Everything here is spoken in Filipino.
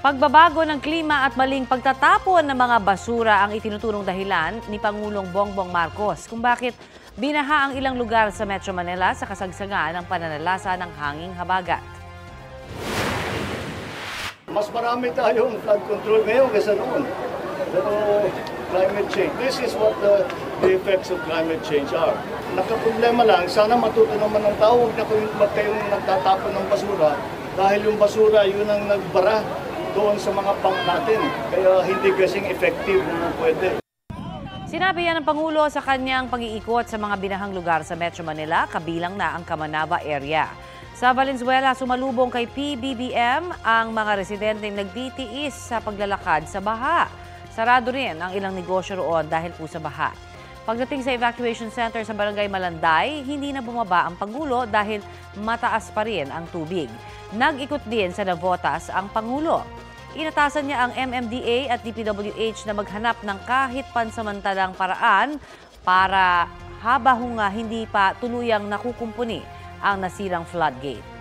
Pagbabago ng klima at maling pagtatapon ng mga basura ang itinuturong dahilan ni Pangulong Bongbong Marcos kung bakit binaha ang ilang lugar sa Metro Manila sa kasagsagan ng pananalasa ng hanging habagat. Mas marami tayong flood control ngayon kaysa noon. Pero climate change, this is what the effects of climate change are. Nakaproblema lang, sana matuto naman ng tao, huwag kayong nagtatapon ng basura dahil yung basura yun ang nagbara doon sa mga pump natin. Kaya hindi kasing effective na pwede. Sinabi yan ng Pangulo sa kanyang pag-iikot sa mga binahang lugar sa Metro Manila, kabilang na ang Camanava area. Sa Valenzuela, sumalubong kay PBBM ang mga residenteng nagtitiis sa paglalakad sa baha. Sarado rin ang ilang negosyo roon dahil po sa baha. Pagdating sa evacuation center sa Barangay Malanday, hindi na bumaba ang Pangulo dahil mataas pa rin ang tubig. Nag-ikot din sa Navotas ang Pangulo. Inatasan niya ang MMDA at DPWH na maghanap ng kahit pansamantalang paraan para habang hindi pa tuluyang nakukumpuni ang nasirang floodgate.